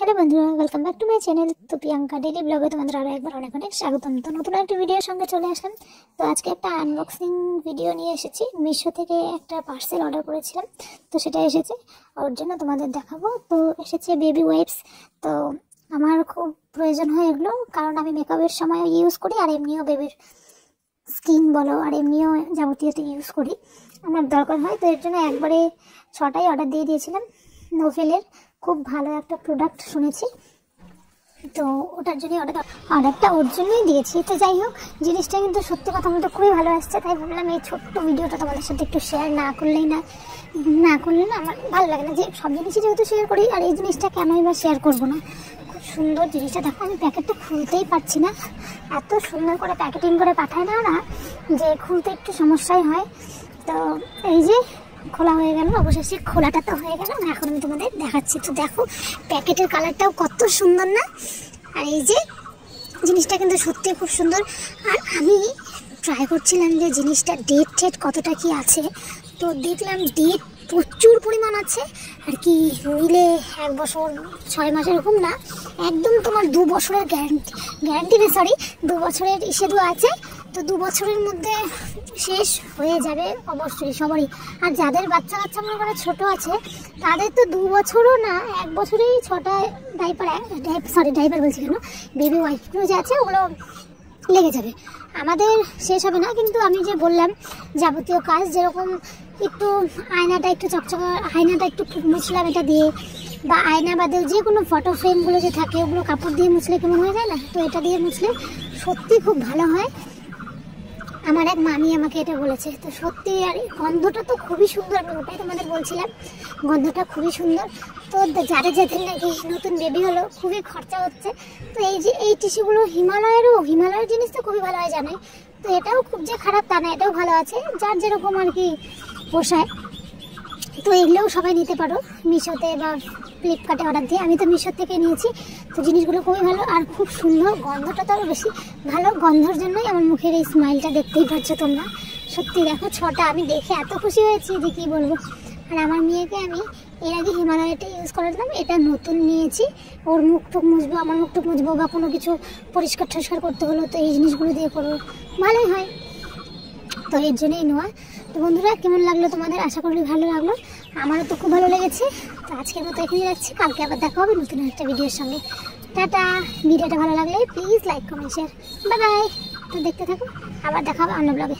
Hello বন্ধুরা, welcome back to my channel. তো Priyanka daily ব্লগে তোমাদের আরও একবার অনেক অনেক স্বাগতম। তো নতুন একটা ভিডিওর সঙ্গে চলে আসলাম। তো আজকে একটা আনবক্সিং ভিডিও নিয়ে এসেছি। মিশো থেকে একটা পার্সেল অর্ডার করেছিলাম, তো সেটা এসেছে, ওর জন্য তোমাদের দেখাবো। তো এসেছে বেবি ওয়াইপস। তো আমার খুব প্রয়োজন হয় এগুলো, কারণ আমি মেকআপের সময় ইউজ করি, আর এমনিও বেবির স্কিন বলো আর এমনিও যাবতীয় ইউজ করি, আমার দরকার হয়। তো এর জন্য একবারে 6টাই অর্ডার দিয়ে দিয়েছিলাম। নোভেলের খুব ভালো একটা প্রোডাক্ট শুনেছি, তো ওটার জন্যই অর্ডারটা ওর জন্যই দিয়েছি। তো যাই হোক, জিনিসটা কিন্তু সত্যি কথা বলতে খুবই ভালো আসছে, তাই ভাবলাম এই ছোট্ট ভিডিওটা তোমাদের সাথে একটু শেয়ার না করলে না আমার ভালো লাগে না। যে সব জিনিসই যেহেতু শেয়ার করি, আর এই জিনিসটা কেনই বা শেয়ার করবো না। খুব সুন্দর জিনিসটা দেখো, আমি প্যাকেটটা খুলতেই পারছি না, এত সুন্দর করে প্যাকেটিং করে পাঠায় না ওরা, যে খুলতে একটু সমস্যাই হয়। তো এই যে খোলা হয়ে গেল, অবশেষে খোলাটা তো হয়ে গেল, এখন আমি তোমাদের দেখাচ্ছি। তো দেখো প্যাকেটের কালারটাও কত সুন্দর না, আর এই যে জিনিসটা কিন্তু সত্যি খুব সুন্দর। আর আমি ট্রাই করছিলাম যে জিনিসটা ডেট কতটা কি আছে, তো দেখলাম ডেট প্রচুর পরিমাণ আছে, আর কি নিলে 1 বছর 6 মাস এরকম না, একদম তোমার 2 বছরের গ্যারান্টি না, সরি 2 বছরের ইস্যু আছে। তো 2 বছরের মধ্যে শেষ হয়ে যাবে অবশ্যই সবারই। আর যাদের বাচ্চা মনে করে ছোটো আছে, তাদের তো 2 বছরও না, 1 বছরেই 6টা ডাইপার বলছি কেন, বেবি ওয়াইপগুলো যে আছে ওগুলো লেগে যাবে। আমাদের শেষ হবে না, কিন্তু আমি যে বললাম যাবতীয় কাজ, যেরকম একটু আয়নাটা একটু চকচকা, আয়নাটা একটু মুছলাম এটা দিয়ে, বা আয়না বাদেও যে কোনো ফটো ফ্রেমগুলো যে থাকে ওগুলো কাপড় দিয়ে মুছলে কেমন হয়ে যায় না, তো এটা দিয়ে মুছলে সত্যি খুব ভালো হয়। আমার এক মামি আমাকে এটা বলেছে, তো সত্যি। আর গন্ধটা তো খুবই সুন্দর, আমি ওটাই তোমাদের বলছিলাম, গন্ধটা খুবই সুন্দর। তো যাদের নাকি নতুন বেবি হলো, খুবই খরচা হচ্ছে, তো এই যে এই টিস্যুগুলো হিমালয়ের জিনিস তো খুবই ভালো হয় জানাই। তো এটাও খুব যে খারাপ তা না, এটাও ভালো আছে, যার যেরকম আর কি পোষায়। তো এগুলোও সবাই নিতে পারো মিশোতে বা ফ্লিপকার্টে অর্ডার দিয়ে। আমি তো মিশো থেকে নিয়েছি, তো জিনিসগুলো খুবই ভালো আর খুব সুন্দর। গন্ধটা তো আরও বেশি ভালো, গন্ধের জন্যই আমার মুখের এই স্মাইলটা দেখতেই পাচ্ছ তোমরা। সত্যি দেখো 6টা, আমি দেখে এত খুশি হয়েছি যে কী বলবো। আর আমার মেয়েকে আমি এর আগে হিমালয়টা ইউজ করাতাম, এটা নতুন নিয়েছি। ওর মুখটুক মুছবো, আমার মুখটুক মুছবো, বা কোনো কিছু পরিষ্কার করতে হলো, তো এই জিনিসগুলো দিয়ে করবো, ভালোই হয়। তো এর জন্যই নেওয়া। তো বন্ধুরা, কেমন লাগলো তোমাদের? আশা করি ভালো লাগলো, আমারও তো খুব ভালো লেগেছে। তো আজকের মতো এখানেই রাখছি, কালকে আবার দেখা হবে নতুন একটা ভিডিওর সঙ্গে। টাটা। ভিডিওটা ভালো লাগলে please like comment share, bye bye. তো দেখতে থাকো, আবার দেখা হবে অন্য ব্লগে।